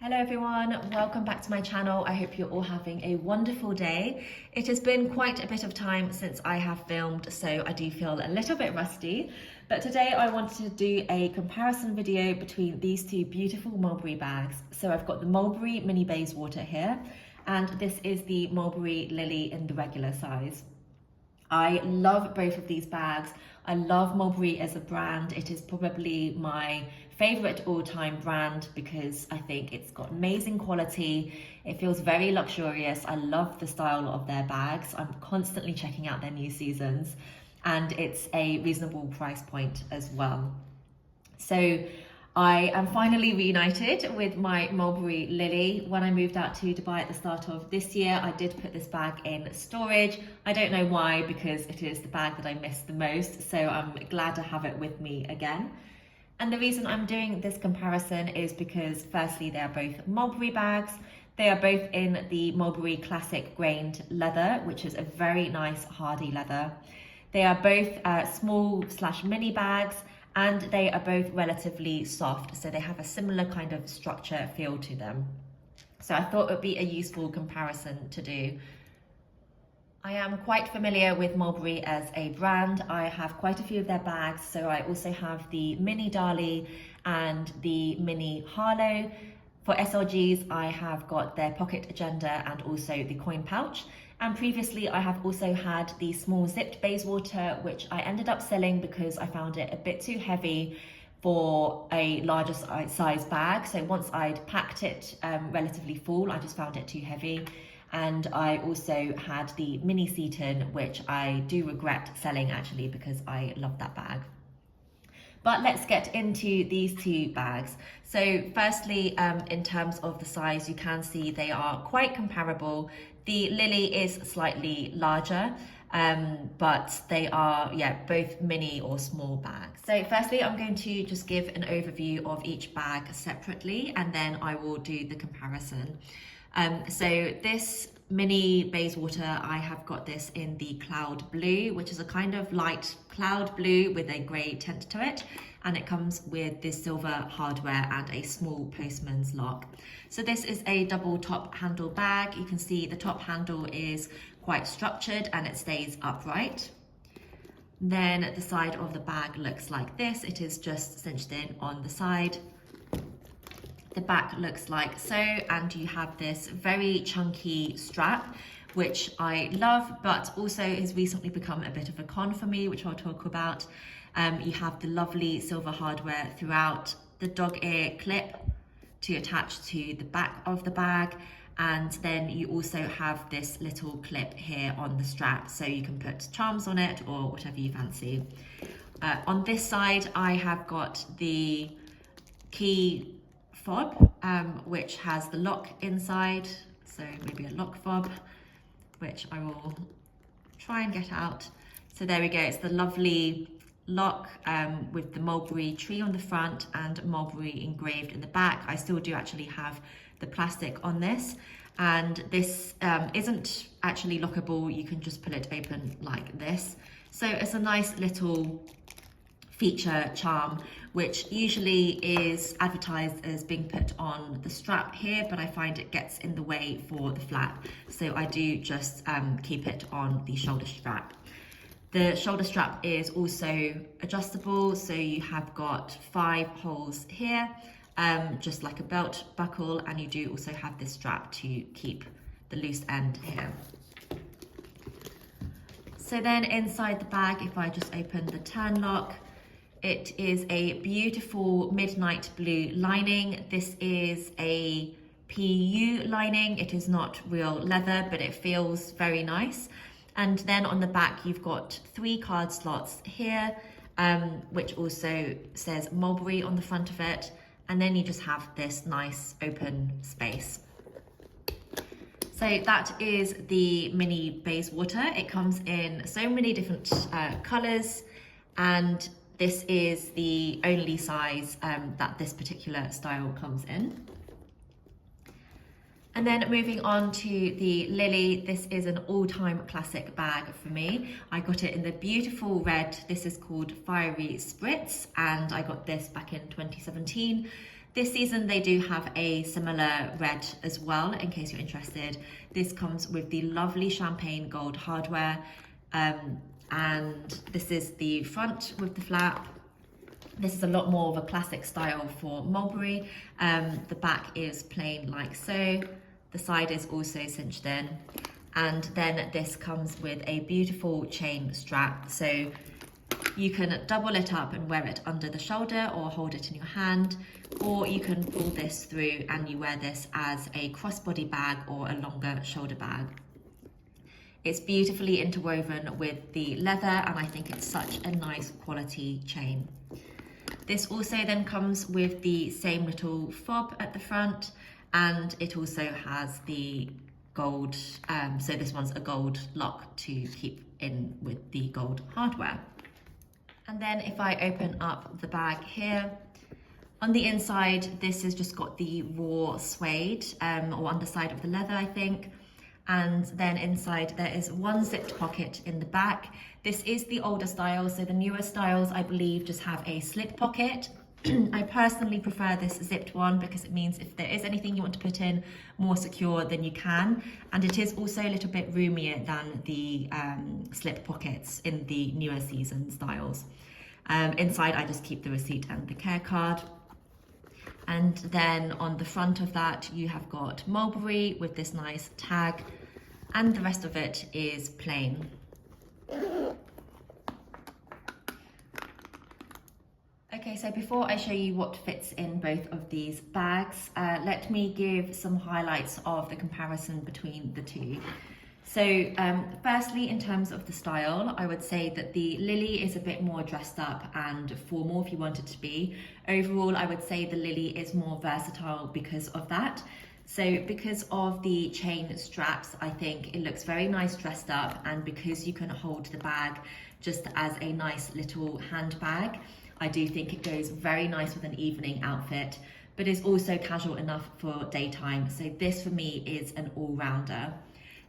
Hello everyone, welcome back to my channel. I hope you're all having a wonderful day. It has been quite a bit of time since I have filmed, so I do feel a little bit rusty. But today I wanted to do a comparison video between these two beautiful mulberry bags. So I've got the Mulberry Mini Bayswater here, and this is the Mulberry Lily in the regular size. I love both of these bags. I love Mulberry as a brand. It is probably my favorite all-time brand because I think it's got amazing quality. It feels very luxurious. I love the style of their bags. I'm constantly checking out their new seasons, and it's a reasonable price point as well. So I am finally reunited with my Mulberry Lily. When I moved out to Dubai at the start of this year, I did put this bag in storage. I don't know why, because it is the bag that I miss the most, so I'm glad to have it with me again. And the reason I'm doing this comparison is because firstly, they are both Mulberry bags. They are both in the Mulberry Classic grained leather, which is a very nice hardy leather. They are both small/mini bags, and they are both relatively soft, so they have a similar kind of structure feel to them. So I thought it would be a useful comparison to do. I am quite familiar with Mulberry as a brand. I have quite a few of their bags, so I also have the Mini Dali and the Mini Harlow. For SLGs, I have got their Pocket Agenda and also the coin pouch. And previously I have also had the small zipped Bayswater, which I ended up selling because I found it a bit too heavy for a larger size bag. So once I'd packed it relatively full, I just found it too heavy. And I also had the Mini Seaton, which I do regret selling actually because I love that bag. But let's get into these two bags. So firstly, in terms of the size, you can see they are quite comparable. The Lily is slightly larger, but they are, both mini or small bags. So firstly, I'm going to just give an overview of each bag separately, and then I will do the comparison. So this Mini Bayswater, I have got this in the cloud blue, which is a kind of light cloud blue with a grey tint to it, and it comes with this silver hardware and a small postman's lock. So this is a double top handle bag. You can see the top handle is quite structured and it stays upright. Then the side of the bag looks like this. It is just cinched in on the side. The back looks like so, and you have this very chunky strap, which I love, but also has recently become a bit of a con for me, which I'll talk about. You have the lovely silver hardware throughout, the dog ear clip to attach to the back of the bag, and then you also have this little clip here on the strap, so you can put charms on it or whatever you fancy. On this side, I have got the key fob, which has the lock inside, so maybe a lock fob, which I will try and get out. So there we go, it's the lovely lock with the mulberry tree on the front and mulberry engraved in the back. I still do actually have the plastic on this, and this isn't actually lockable. You can just pull it open like this. So it's a nice little feature charm, which usually is advertised as being put on the strap here, but I find it gets in the way for the flap. So I do just keep it on the shoulder strap. The shoulder strap is also adjustable, so you have got 5 holes here, just like a belt buckle, and you do also have this strap to keep the loose end here. So then inside the bag, if I just open the turn lock, it is a beautiful midnight blue lining. This is a PU lining. It is not real leather, but it feels very nice. And then on the back, you've got 3 card slots here, which also says Mulberry on the front of it. And then you just have this nice open space. So that is the Mini Bayswater. It comes in so many different colors, and this is the only size that this particular style comes in. And then moving on to the Lily, this is an all-time classic bag for me. I got it in the beautiful red. This is called Fiery Spritz, and I got this back in 2017. This season they do have a similar red as well, in case you're interested. This comes with the lovely champagne gold hardware, and this is the front with the flap. This is a lot more of a classic style for Mulberry. The back is plain like so. The side is also cinched in. And then this comes with a beautiful chain strap. So you can double it up and wear it under the shoulder or hold it in your hand, or you can pull this through and you wear this as a crossbody bag or a longer shoulder bag. It's beautifully interwoven with the leather, and I think it's such a nice quality chain. This also then comes with the same little fob at the front, and it also has the gold, so this one's a gold lock to keep in with the gold hardware. And then if I open up the bag here, on the inside, this has just got the raw suede, or underside of the leather, I think. And then inside there is one zipped pocket in the back. This is the older style, so the newer styles, I believe, just have a slip pocket. I personally prefer this zipped one because it means if there is anything you want to put in more secure, then you can. And it is also a little bit roomier than the slip pockets in the newer season styles. Inside, I just keep the receipt and the care card. And then on the front of that, you have got Mulberry with this nice tag, and the rest of it is plain. Okay, so before I show you what fits in both of these bags, let me give some highlights of the comparison between the two. So firstly, in terms of the style, I would say that the Lily is a bit more dressed up and formal if you want it to be. Overall, I would say the Lily is more versatile because of that. So because of the chain straps, I think it looks very nice dressed up, and because you can hold the bag just as a nice little handbag, I do think it goes very nice with an evening outfit, but is also casual enough for daytime. So this for me is an all-rounder.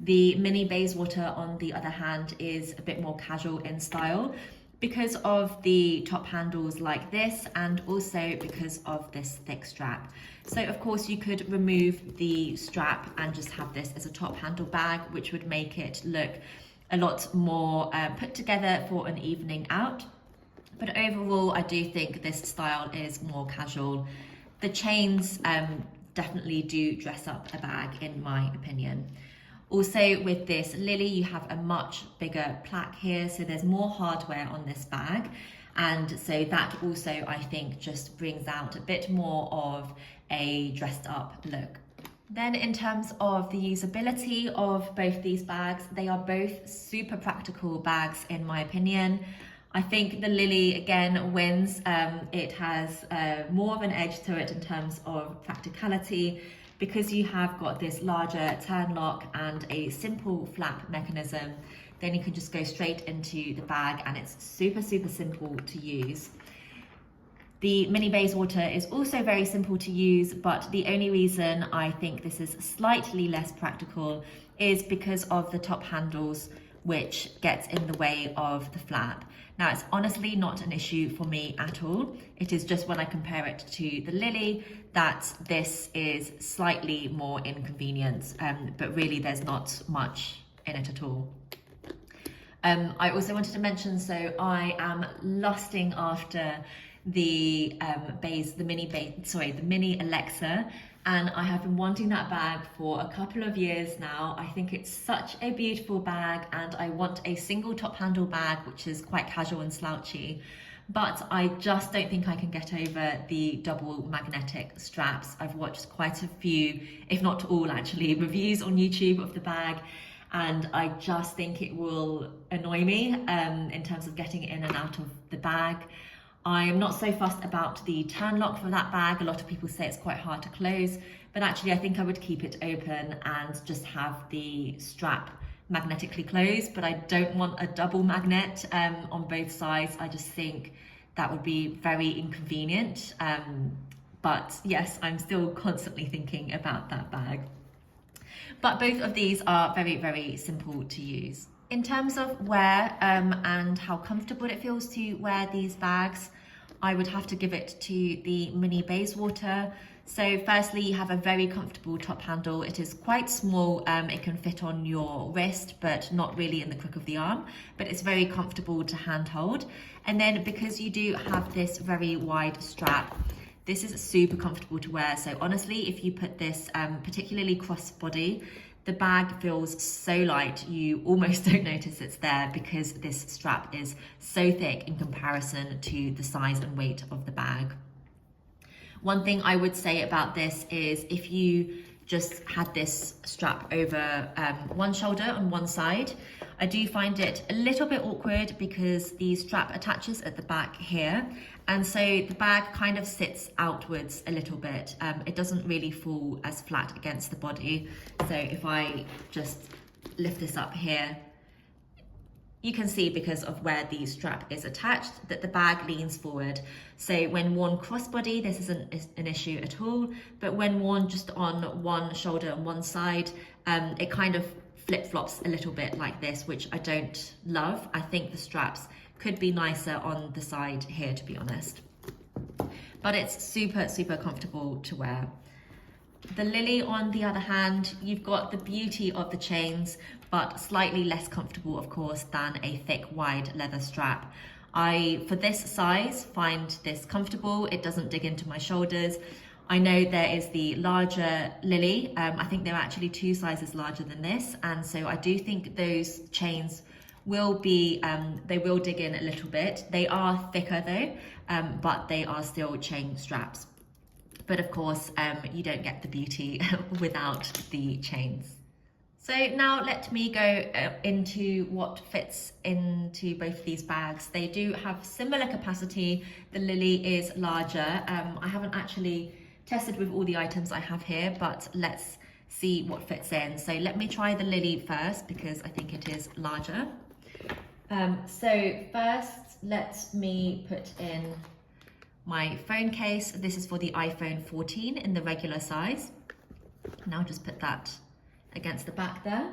The Mini Bayswater, on the other hand, is a bit more casual in style because of the top handles like this, and also because of this thick strap. So of course you could remove the strap and just have this as a top handle bag, which would make it look a lot more put together for an evening out. But overall, I do think this style is more casual. The chains definitely do dress up a bag, in my opinion. Also with this Lily, you have a much bigger plaque here, so there's more hardware on this bag. And so that also, I think, just brings out a bit more of a dressed up look. Then in terms of the usability of both these bags, they are both super practical bags, in my opinion. I think the Lily, again, wins. It has more of an edge to it in terms of practicality, because you have got this larger turn lock and a simple flap mechanism. Then you can just go straight into the bag, and it's super, super simple to use. The Mini Bayswater is also very simple to use, but the only reason I think this is slightly less practical is because of the top handles, which gets in the way of the flap. Now, it's honestly not an issue for me at all. It is just when I compare it to the Lily that this is slightly more inconvenient, but really there's not much in it at all. I also wanted to mention, so I am lusting after the Mini Alexa, and I have been wanting that bag for a couple of years now. I think it's such a beautiful bag, and I want a single top handle bag which is quite casual and slouchy, but I just don't think I can get over the double magnetic straps. I've watched quite a few, if not all actually, reviews on YouTube of the bag, and I just think it will annoy me in terms of getting in and out of the bag. I am not so fussed about the turn lock for that bag. A lot of people say it's quite hard to close, but actually I think I would keep it open and just have the strap magnetically closed, but I don't want a double magnet on both sides. I just think that would be very inconvenient. But yes, I'm still constantly thinking about that bag. But both of these are very, very simple to use. In terms of wear and how comfortable it feels to wear these bags, I would have to give it to the Mini Bayswater. So firstly, you have a very comfortable top handle. It is quite small, it can fit on your wrist, but not really in the crook of the arm, but it's very comfortable to handhold. And then because you do have this very wide strap, this is super comfortable to wear. So honestly, if you put this particularly crossbody, the bag feels so light, you almost don't notice it's there because this strap is so thick in comparison to the size and weight of the bag. One thing I would say about this is if you just had this strap over one shoulder on one side, I do find it a little bit awkward because the strap attaches at the back here, and so the bag kind of sits outwards a little bit. It doesn't really fall as flat against the body. So if I just lift this up here, you can see because of where the strap is attached that the bag leans forward. So when worn crossbody, this isn't an issue at all, but when worn just on one shoulder and one side, it kind of flip-flops a little bit like this, which I don't love. I think the straps could be nicer on the side here, to be honest. But it's super, super comfortable to wear. The Lily, on the other hand, you've got the beauty of the chains, but slightly less comfortable, of course, than a thick, wide leather strap. I, for this size, find this comfortable. It doesn't dig into my shoulders. I know there is the larger Lily. I think there are actually 2 sizes larger than this. And so I do think those chains will be, they will dig in a little bit. They are thicker though, but they are still chain straps. But of course, you don't get the beauty without the chains. So now let me go into what fits into both of these bags. They do have similar capacity. The Lily is larger. I haven't actually tested with all the items I have here, but let's see what fits in. So let me try the Lily first because I think it is larger. So first, let me put in my phone case. This is for the iPhone 14 in the regular size. And I'll just put that against the back there.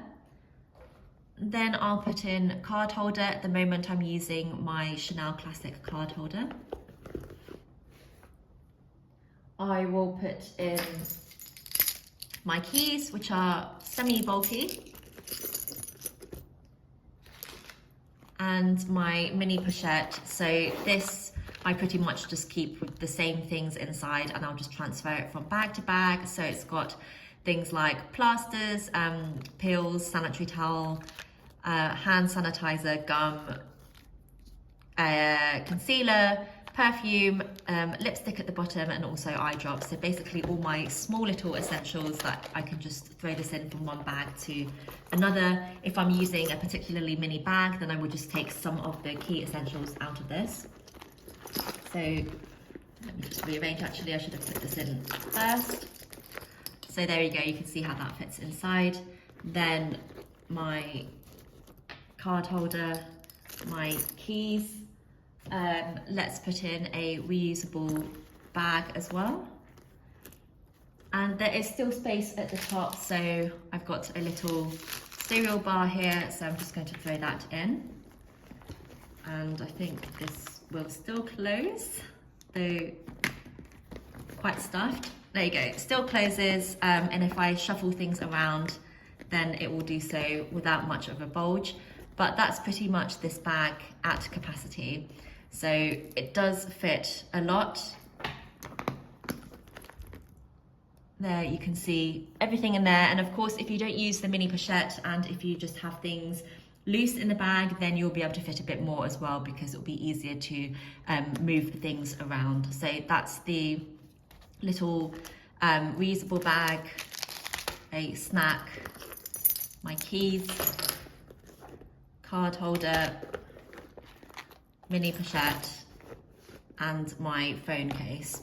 Then I'll put in card holder. At the moment I'm using my Chanel Classic card holder. I will put in my keys, which are semi-bulky, and my mini pochette. So this I pretty much just keep with the same things inside, and I'll just transfer it from bag to bag. So it's got things like plasters, pills, sanitary towel, hand sanitizer, gum, concealer, perfume, lipstick at the bottom, and also eye drops. So basically all my small little essentials that I can just throw this in from one bag to another. If I'm using a particularly mini bag, then I would just take some of the key essentials out of this. So let me just rearrange. Actually, I should have put this in first. So there you go, you can see how that fits inside. Then my card holder, my keys. Let's put in a reusable bag as well. And there is still space at the top, so I've got a little cereal bar here, so I'm just going to throw that in. And I think this will still close, though quite stuffed. There you go, it still closes, and if I shuffle things around, then it will do so without much of a bulge. But that's pretty much this bag at capacity. So it does fit a lot. There you can see everything in there. And of course, if you don't use the mini pochette and if you just have things loose in the bag, then you'll be able to fit a bit more as well, because it'll be easier to move things around. So that's the little reusable bag, a snack, my keys, card holder, mini pochette, and my phone case.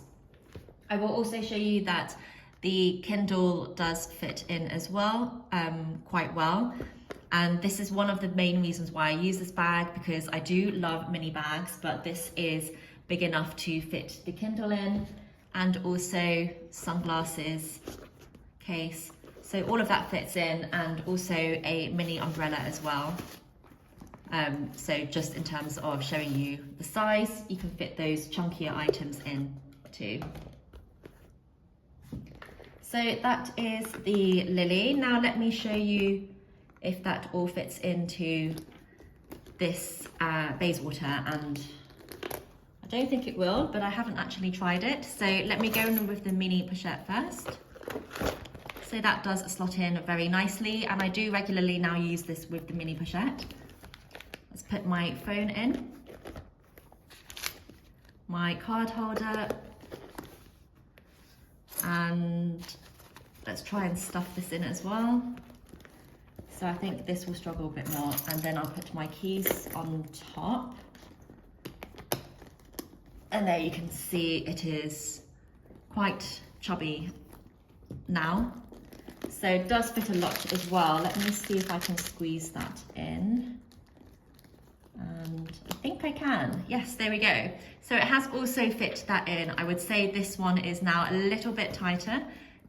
I will also show you that the Kindle does fit in as well, quite well. And this is one of the main reasons why I use this bag, because I do love mini bags, but this is big enough to fit the Kindle in, and also sunglasses case. So all of that fits in, and also a mini umbrella as well. So just in terms of showing you the size, you can fit those chunkier items in too. So that is the lily. Now let me show you if that all fits into this Bayswater, and I don't think it will, but I haven't actually tried it. So let me go in with the mini pochette first. So that does slot in very nicely, and I do regularly now use this with the mini pochette. Let's put my phone in, my card holder, and let's try and stuff this in as well. So I think this will struggle a bit more, and then I'll put my keys on top. And there you can see it is quite chubby now. So it does fit a lot as well. Let me see if I can squeeze that in. And I think I can. Yes, there we go. So it has also fit that in. I would say this one is now a little bit tighter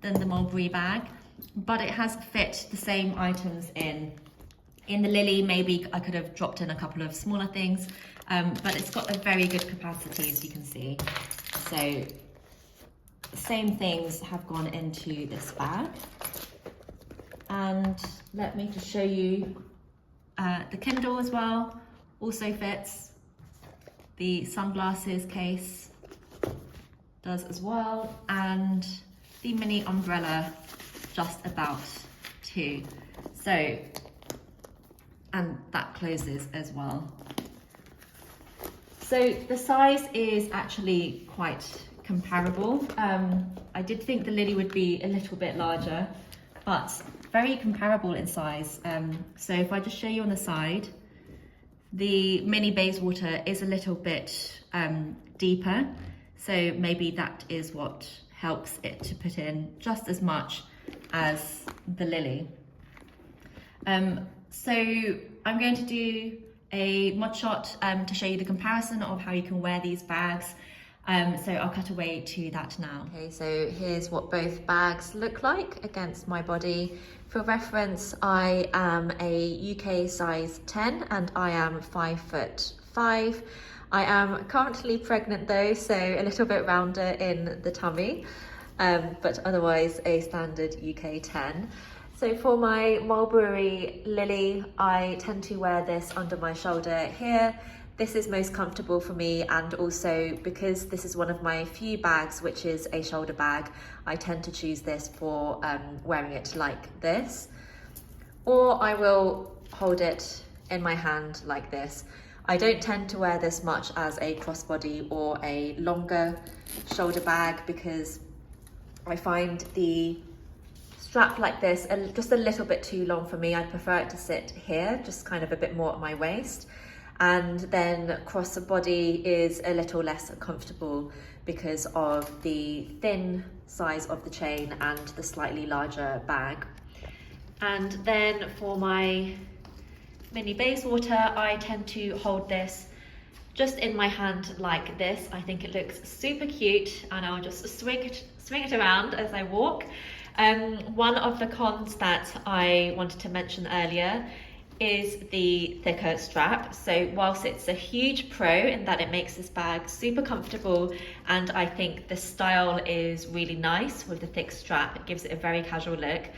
than the Mulberry bag, but it has fit the same items in. In the lily, maybe I could have dropped in a couple of smaller things, but it's got a very good capacity, as you can see. So the same things have gone into this bag. And let me just show you the Kindle as well, also fits. The sunglasses case does as well, and the mini umbrella just about too. So, and that closes as well. So the size is actually quite comparable. I did think the lily would be a little bit larger, but very comparable in size. So if I just show you on the side, the mini Bayswater is a little bit deeper. So maybe that is what helps it to put in just as much as the lily. So I'm going to do a mod shot to show you the comparison of how you can wear these bags. So I'll cut away to that now. Okay, so here's what both bags look like against my body. For reference, I am a UK size 10 and I am 5'5". I am currently pregnant though, so a little bit rounder in the tummy, but otherwise a standard UK 10. So for my Mulberry Lily, I tend to wear this under my shoulder here. This is most comfortable for me, and also because this is one of my few bags which is a shoulder bag, I tend to choose this for wearing it like this. Or I will hold it in my hand like this. I don't tend to wear this much as a crossbody or a longer shoulder bag because I find the strap like this just a little bit too long for me. I prefer it to sit here, just kind of a bit more at my waist. And then crossbody is a little less comfortable because of the thin size of the chain and the slightly larger bag. And then for my mini Bayswater, I tend to hold this just in my hand like this. I think it looks super cute, and I'll just swing it around as I walk. One of the cons that I wanted to mention earlier is the thicker strap. So whilst it's a huge pro in that it makes this bag super comfortable, and I think the style is really nice with the thick strap, it gives it a very casual look,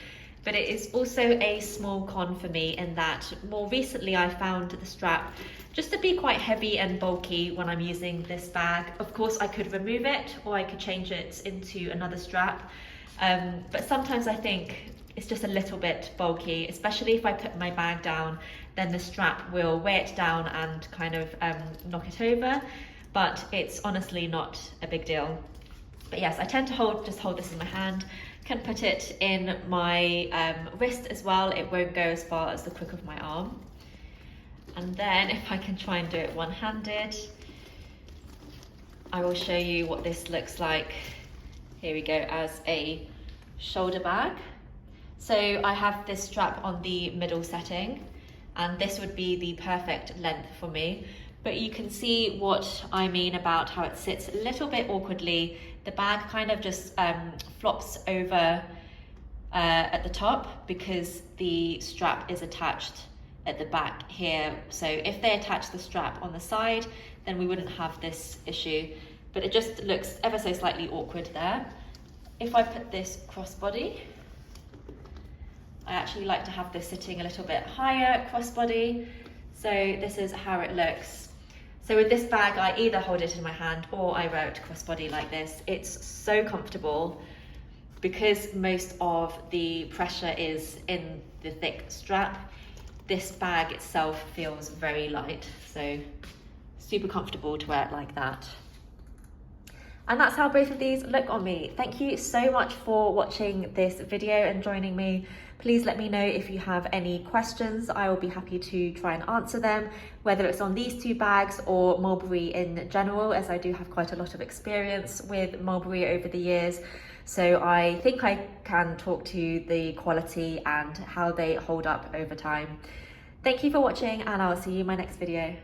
but it is also a small con for me in that more recently I found the strap just to be quite heavy and bulky when I'm using this bag. Of course I could remove it or I could change it into another strap, but sometimes I think it's just a little bit bulky, especially if I put my bag down, then the strap will weigh it down and kind of knock it over, but it's honestly not a big deal. But yes, I tend to just hold this in my hand, can put it in my wrist as well. It won't go as far as the crook of my arm. And then if I can try and do it one-handed, I will show you what this looks like. Here we go, as a shoulder bag. So I have this strap on the middle setting, and this would be the perfect length for me. But you can see what I mean about how it sits a little bit awkwardly. The bag kind of just flops over at the top because the strap is attached at the back here. So if they attach the strap on the side, then we wouldn't have this issue, but it just looks ever so slightly awkward there. If I put this crossbody, I actually like to have this sitting a little bit higher crossbody. So this is how it looks. So with this bag, I either hold it in my hand or I wear it crossbody like this. It's so comfortable because most of the pressure is in the thick strap. This bag itself feels very light, so super comfortable to wear it like that. And that's how both of these look on me. Thank you so much for watching this video and joining me. Please let me know if you have any questions. I will be happy to try and answer them, whether it's on these two bags or Mulberry in general, as I do have quite a lot of experience with Mulberry over the years. So I think I can talk to the quality and how they hold up over time. Thank you for watching, and I'll see you in my next video.